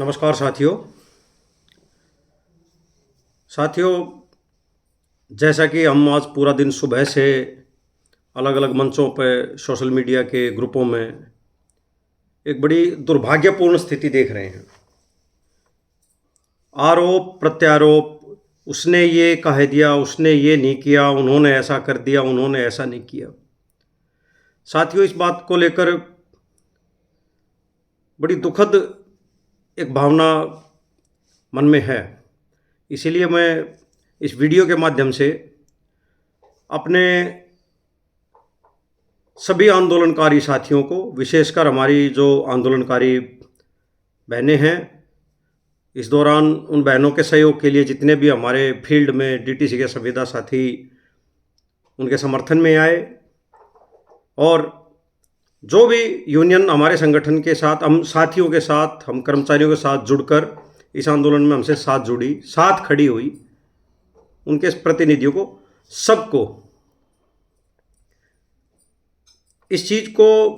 नमस्कार साथियों। साथियों, जैसा कि हम आज पूरा दिन सुबह से अलग अलग मंचों पर सोशल मीडिया के ग्रुपों में एक बड़ी दुर्भाग्यपूर्ण स्थिति देख रहे हैं। आरोप प्रत्यारोप, उसने ये कह दिया, उसने ये नहीं किया, उन्होंने ऐसा कर दिया, उन्होंने ऐसा नहीं किया। साथियों, इस बात को लेकर बड़ी दुखद एक भावना मन में है। इसीलिए मैं इस वीडियो के माध्यम से अपने सभी आंदोलनकारी साथियों को, विशेषकर हमारी जो आंदोलनकारी बहनें हैं, इस दौरान उन बहनों के सहयोग के लिए जितने भी हमारे फील्ड में डीटीसी के संविदा साथी उनके समर्थन में आए, और जो भी यूनियन हमारे संगठन के साथ, हम साथियों के साथ, हम कर्मचारियों के साथ जुड़कर इस आंदोलन में हमसे साथ जुड़ी, साथ खड़ी हुई, उनके प्रतिनिधियों को, सबको इस चीज़ को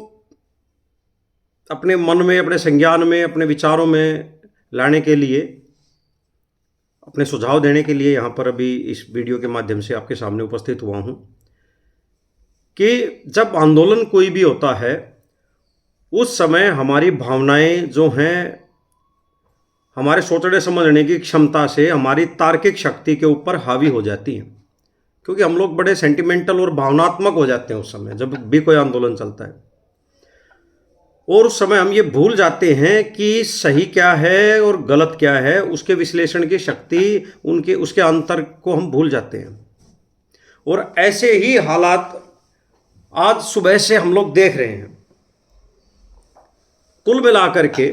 अपने मन में, अपने संज्ञान में, अपने विचारों में लाने के लिए, अपने सुझाव देने के लिए यहाँ पर अभी इस वीडियो के माध्यम से आपके सामने उपस्थित हुआ हूँ कि जब आंदोलन कोई भी होता है, उस समय हमारी भावनाएं जो हैं, हमारे सोचने समझने की क्षमता से, हमारी तार्किक शक्ति के ऊपर हावी हो जाती हैं, क्योंकि हम लोग बड़े सेंटिमेंटल और भावनात्मक हो जाते हैं उस समय जब भी कोई आंदोलन चलता है। और उस समय हम ये भूल जाते हैं कि सही क्या है और गलत क्या है, उसके विश्लेषण की शक्ति, उसके अंतर को हम भूल जाते हैं। और ऐसे ही हालात आज सुबह से हम लोग देख रहे हैं। कुल मिलाकर के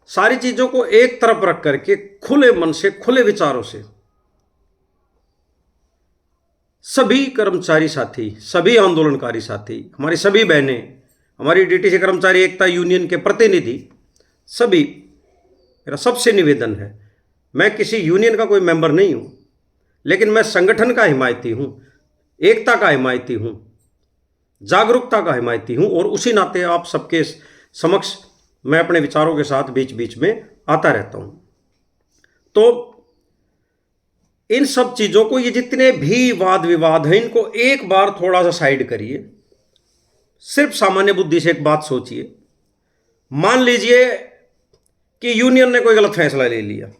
सारी चीजों को एक तरफ रख करके खुले मन से, खुले विचारों से सभी कर्मचारी साथी, सभी आंदोलनकारी साथी, हमारी सभी बहनें, हमारी डीटीसी कर्मचारी एकता यूनियन के प्रतिनिधि, सभी, मेरा सबसे निवेदन है, मैं किसी यूनियन का कोई मेंबर नहीं हूं, लेकिन मैं संगठन का हिमायती हूं, एकता का हिमायती हूं, जागरूकता का हिमायती हूं, और उसी नाते आप सबके समक्ष मैं अपने विचारों के साथ बीच बीच में आता रहता हूं। तो इन सब चीजों को, ये जितने भी वाद विवाद हैं, इनको एक बार थोड़ा सा साइड करिए। सिर्फ सामान्य बुद्धि से एक बात सोचिए। मान लीजिए कि यूनियन ने कोई गलत फैसला ले लिया।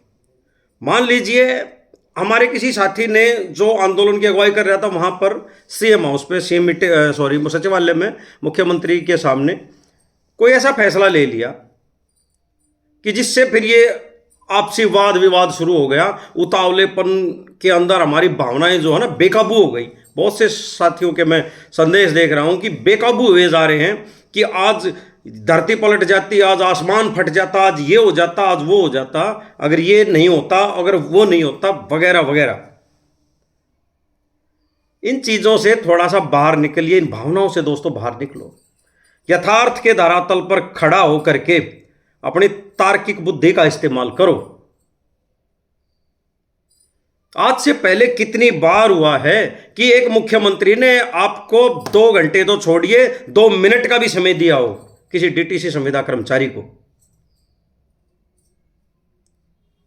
मान लीजिए हमारे किसी साथी ने, जो आंदोलन की अगुवाई कर रहा था, वहां पर सीएम हाउस पे, सचिवालय में मुख्यमंत्री के सामने कोई ऐसा फैसला ले लिया कि जिससे फिर ये आपसी वाद विवाद शुरू हो गया। उतावलेपन के अंदर हमारी भावनाएं जो है ना, बेकाबू हो गई। बहुत से साथियों के मैं संदेश देख रहा हूं कि बेकाबू हुए जा रहे हैं कि आज धरती पलट जाती, आज आसमान फट जाता, आज ये हो जाता, आज वो हो जाता, अगर ये नहीं होता, अगर वो नहीं होता, वगैरह वगैरह। इन चीजों से थोड़ा सा बाहर निकलिए, इन भावनाओं से दोस्तों बाहर निकलो। यथार्थ के धरातल पर खड़ा होकर के अपनी तार्किक बुद्धि का इस्तेमाल करो। आज से पहले कितनी बार हुआ है कि एक मुख्यमंत्री ने आपको 2 घंटे तो छोड़िए, 2 मिनट का भी समय दिया हो किसी डीटीसी संविदा कर्मचारी को।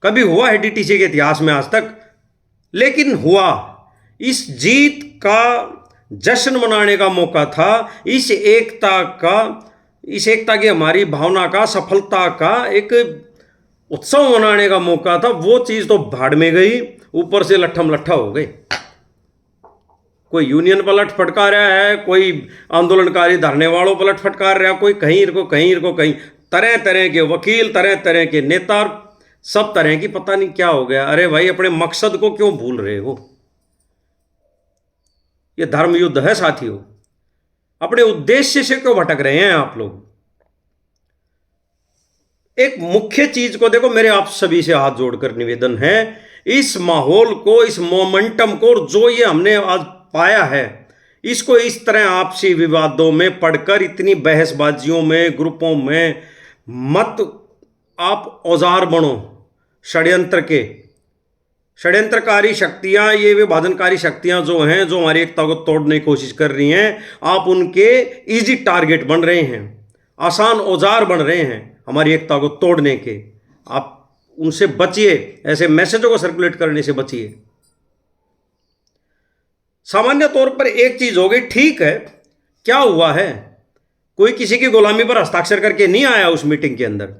कभी हुआ है डीटीसी के इतिहास में आज तक? लेकिन हुआ। इस जीत का जश्न मनाने का मौका था, इस एकता की हमारी भावना का, सफलता का एक उत्सव मनाने का मौका था। वो चीज तो भाड़ में गई, ऊपर से लट्ठम लट्ठा हो गए। कोई यूनियन पर लठ फटकार रहा है, कोई आंदोलनकारी धरने वालों पर लठ फटकार रहा है, कोई कहीं कहीं, तरह तरह के वकील, तरह तरह के नेता, सब तरह की, पता नहीं क्या हो गया। अरे भाई, अपने मकसद को क्यों भूल रहे हो? ये धर्म युद्ध है साथियों। अपने उद्देश्य से क्यों भटक रहे हैं आप लोग? एक मुख्य चीज को देखो, मेरे आप सभी से हाथ जोड़कर निवेदन है, इस माहौल को, इस मोमेंटम को, जो ये हमने आज पाया है, इसको इस तरह आपसी विवादों में पढ़कर, इतनी बहसबाजियों में, ग्रुपों में मत आप औजार बनो षड्यंत्र के। षड्यंत्रकारी शक्तियां, ये विभाजनकारी शक्तियां जो हैं, जो हमारी एकता को तोड़ने की कोशिश कर रही हैं, आप उनके इजी टारगेट बन रहे हैं, आसान औजार बन रहे हैं। हमारी एकता को तोड़ने के। आप उनसे बचिए, ऐसे मैसेजों को सर्कुलेट करने से बचिए। सामान्य तौर पर एक चीज हो गई, ठीक है, क्या हुआ है, कोई किसी की गुलामी पर हस्ताक्षर करके नहीं आया उस मीटिंग के अंदर।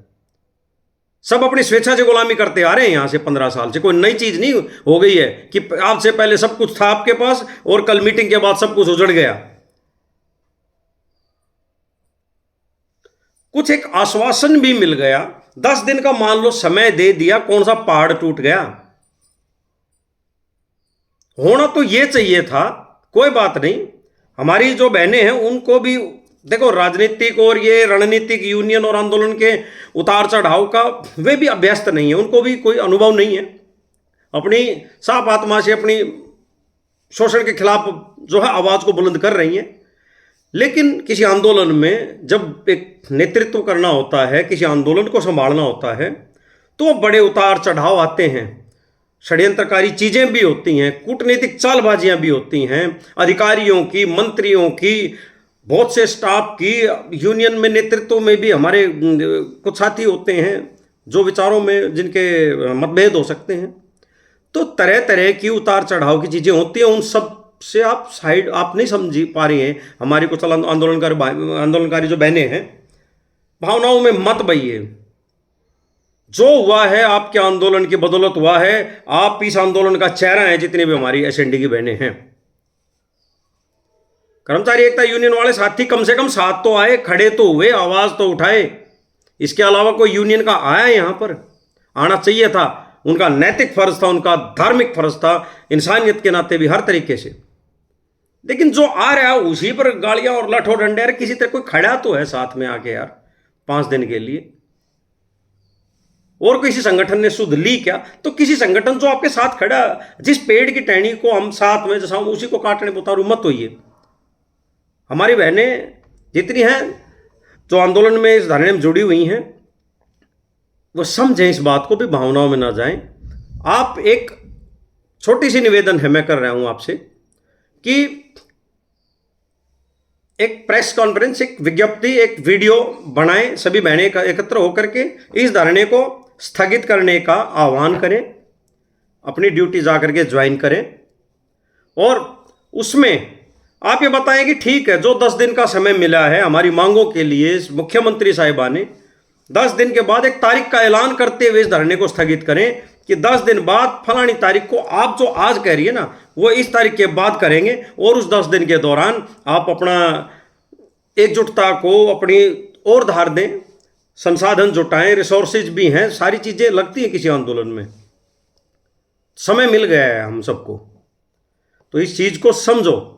सब अपनी स्वेच्छा से गुलामी करते आ रहे हैं यहां से 15 साल से। कोई नई चीज नहीं हो गई है कि आज से पहले सब कुछ था आपके पास और कल मीटिंग के बाद सब कुछ उजड़ गया। कुछ एक आश्वासन भी मिल गया, 10 दिन का मान लो समय दे दिया, कौन सा पहाड़ टूट गया। होना तो ये चाहिए था, कोई बात नहीं। हमारी जो बहनें हैं उनको भी देखो, राजनीतिक और ये रणनीतिक यूनियन और आंदोलन के उतार चढ़ाव का वे भी अभ्यस्त नहीं है, उनको भी कोई अनुभव नहीं है। अपनी साफ आत्मा से अपनी शोषण के खिलाफ जो है आवाज को बुलंद कर रही हैं। लेकिन किसी आंदोलन में जब एक नेतृत्व करना होता है, किसी आंदोलन को संभालना होता है, तो बड़े उतार चढ़ाव आते हैं, षड्यंत्रकारी चीजें भी होती हैं, कूटनीतिक चालबाजियां भी होती हैं, अधिकारियों की, मंत्रियों की, बहुत से स्टाफ की, यूनियन में नेतृत्व में भी हमारे कुछ साथी होते हैं जो विचारों में जिनके मतभेद हो सकते हैं। तो तरह तरह की उतार चढ़ाव की चीजें होती हैं, उन सब से आप नहीं समझ पा रही हैं। हमारी कुछ आंदोलनकारी जो बहनें हैं, भावनाओं में मत बहिए। जो हुआ है आपके आंदोलन की बदौलत हुआ है, आप इस आंदोलन का चेहरा हैं, जितनी भी हमारी एसएनडी की बहनें हैं। कर्मचारी एकता यूनियन वाले साथी कम से कम साथ तो आए, खड़े तो हुए, आवाज तो उठाए। इसके अलावा कोई यूनियन का आया यहां पर? आना चाहिए था, उनका नैतिक फर्ज था, उनका धार्मिक फर्ज था, इंसानियत के नाते भी हर तरीके से। लेकिन जो आ रहा है उसी पर गालियां और लठो डंडे। यार किसी तरह कोई खड़ा तो है साथ में आके यार 5 दिन के लिए। और किसी संगठन ने सुध ली क्या? तो किसी संगठन जो आपके साथ खड़ा, जिस पेड़ की टहनी को हम साथ में जैसा उसी को काटने पर उतारू मत होइए। हमारी बहनें जितनी हैं जो आंदोलन में इस धरने में जुड़ी हुई हैं, वो समझें इस बात को भी, भावनाओं में ना जाएं। आप एक छोटी सी निवेदन है मैं कर रहा हूं आपसे कि एक प्रेस कॉन्फ्रेंस, एक विज्ञप्ति, एक वीडियो बनाएं, सभी बहनें एकत्र होकर के इस धरने को स्थगित करने का आह्वान करें, अपनी ड्यूटी जाकर के ज्वाइन करें। और उसमें आप ये बताएं कि ठीक है, जो 10 दिन का समय मिला है हमारी मांगों के लिए, मुख्यमंत्री साहिबा ने 10 दिन के बाद एक तारीख का ऐलान करते हुए इस धरने को स्थगित करें कि 10 दिन बाद फलानी तारीख को, आप जो आज कह रही है ना, वो इस तारीख के बाद करेंगे। और उस 10 दिन के दौरान आप अपना एकजुटता को अपनी और धार दें, संसाधन जुटाएं, रिसोर्सेज भी हैं, सारी चीजें लगती हैं किसी आंदोलन में। समय मिल गया है हम सबको, तो इस चीज को समझो,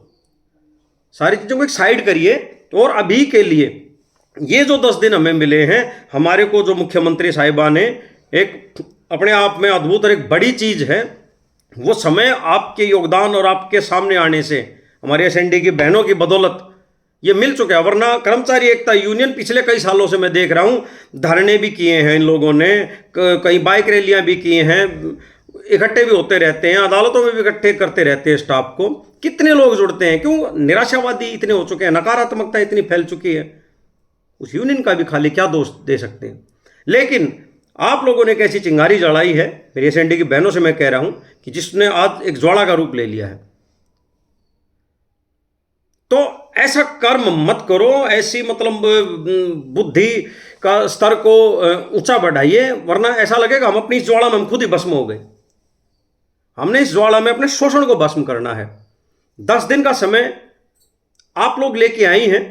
सारी चीजों को एक साइड करिए। और अभी के लिए ये जो 10 दिन हमें मिले हैं, हमारे को जो मुख्यमंत्री साहिबा ने एक अपने आप में अद्भुत और एक बड़ी चीज है, वो समय आपके योगदान और आपके सामने आने से, हमारे एसएनडी की बहनों की बदौलत ये मिल चुका है। वरना कर्मचारी एकता यूनियन पिछले कई सालों से मैं देख रहा हूं, धरने भी किए हैं इन लोगों ने, कई बाइक रैलियां भी किए हैं, इकट्ठे भी होते रहते हैं, अदालतों में भी इकट्ठे करते रहते हैं स्टाफ को। कितने लोग जुड़ते हैं, क्यों? निराशावादी इतने हो चुके हैं, नकारात्मकता इतनी फैल चुकी है, उस यूनियन का भी खाली क्या दोष दे सकते हैं। लेकिन आप लोगों ने एक ऐसी चिंगारी जलाई है, मेरी एसएनडी की बहनों से मैं कह रहा हूं, कि जिसने आज एक ज्वाला का रूप ले लिया है। तो ऐसा कर्म मत करो, ऐसी मतलब बुद्धि का स्तर को ऊंचा बढ़ाइए, वरना ऐसा लगेगा हम अपनी इस ज्वाला में हम खुद ही भस्म हो गए। हमने इस ज्वाला में अपने शोषण को भस्म करना है। 10 दिन का समय आप लोग लेके आई हैं।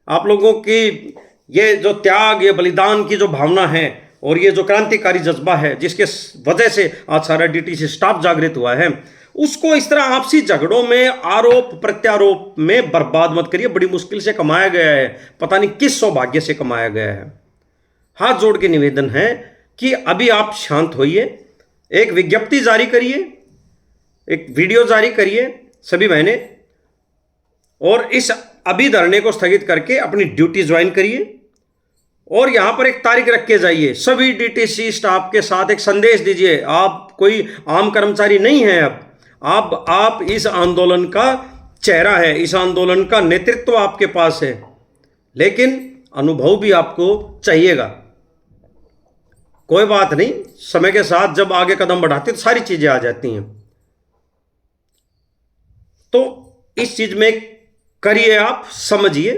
आप लोगों की ये जो त्याग, ये बलिदान की जो भावना है और ये जो क्रांतिकारी जज्बा है, जिसके वजह से आज सारा डीटीसी स्टाफ जागृत हुआ है, उसको इस तरह आपसी झगड़ों में, आरोप प्रत्यारोप में बर्बाद मत करिए। बड़ी मुश्किल से कमाया गया है, पता नहीं किस सौभाग्य से कमाया गया है। हाथ जोड़ के निवेदन है कि अभी आप शांत होइए, एक विज्ञप्ति जारी करिए, एक वीडियो जारी करिए सभी बहनें, और इस अभी धरने को स्थगित करके अपनी ड्यूटी ज्वाइन करिए। और यहां पर एक तारीख रख के जाइए, सभी डीटीसी स्टाफ के साथ एक संदेश दीजिए। आप कोई आम कर्मचारी नहीं हैं, अब आप इस आंदोलन का चेहरा है, इस आंदोलन का नेतृत्व आपके पास है, लेकिन अनुभव भी आपको चाहिएगा। कोई बात नहीं, समय के साथ जब आगे कदम बढ़ाते तो सारी चीजें आ जाती हैं। तो इस चीज में करिए, आप समझिए,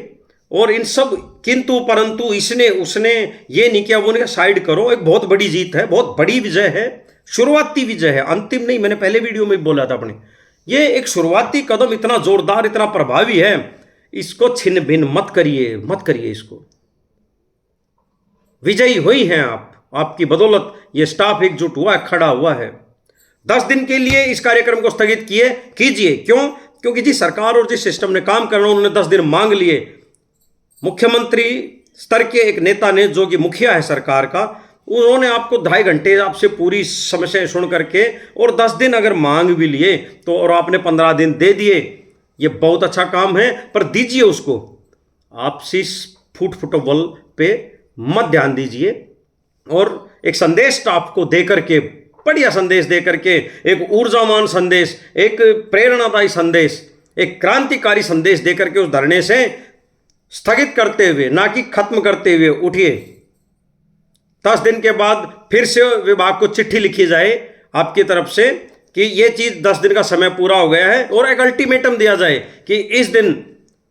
और इन सब किंतु परंतु इसने उसने ये नहीं किया वो नहीं किया, साइड करो। एक बहुत बड़ी जीत है, बहुत बड़ी विजय है, शुरुआती विजय है, अंतिम नहीं। मैंने पहले वीडियो में बोला था अपने, ये एक शुरुआती कदम इतना जोरदार, इतना प्रभावी है, इसको छिन्न भिन्न मत करिए, मत करिए इसको। विजयी हुई हैं आप, आपकी बदौलत ये स्टाफ एकजुट हुआ है, खड़ा हुआ है। 10 दिन के लिए इस कार्यक्रम को स्थगित कीजिए। क्यों? क्योंकि जिस सरकार और जिस सिस्टम ने काम करना, उन्होंने 10 दिन मांग लिए। मुख्यमंत्री स्तर के एक नेता ने, जो कि मुखिया है सरकार का, उन्होंने आपको 2.5 घंटे आपसे पूरी समस्याएं सुन करके और 10 दिन अगर मांग भी लिए तो, और आपने 15 दिन दे दिए, ये बहुत अच्छा काम है, पर दीजिए उसको। आपसी फुटबॉल पे मत ध्यान दीजिए, और एक संदेश आपको दे करके, बढ़िया संदेश दे करके, एक ऊर्जावान संदेश, एक प्रेरणादायी संदेश, एक क्रांतिकारी संदेश दे करके उस धरने से स्थगित करते हुए, ना कि खत्म करते हुए उठिए। 10 दिन के बाद फिर से विभाग को चिट्ठी लिखी जाए आपकी तरफ से कि ये चीज 10 दिन का समय पूरा हो गया है, और एक अल्टीमेटम दिया जाए कि इस दिन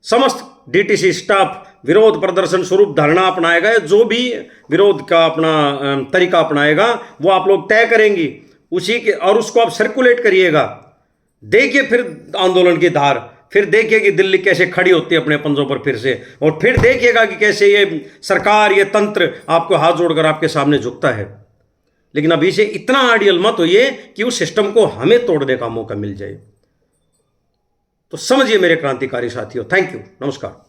समस्त डीटीसी स्टाफ विरोध प्रदर्शन स्वरूप धरना अपनाएगा। जो भी विरोध का अपना तरीका अपनाएगा वो आप लोग तय करेंगी उसी के, और उसको आप सर्कुलेट करिएगा। देखिए फिर आंदोलन की धार, फिर देखिए कि दिल्ली कैसे खड़ी होती है अपने पंजों पर फिर से, और फिर देखिएगा कि कैसे ये सरकार, ये तंत्र आपको हाथ जोड़कर आपके सामने झुकता है। लेकिन अभी से इतना आइडियल मत होइए कि उस सिस्टम को हमें तोड़ने का मौका मिल जाए। तो समझिए मेरे क्रांतिकारी साथियों, थैंक यू, नमस्कार।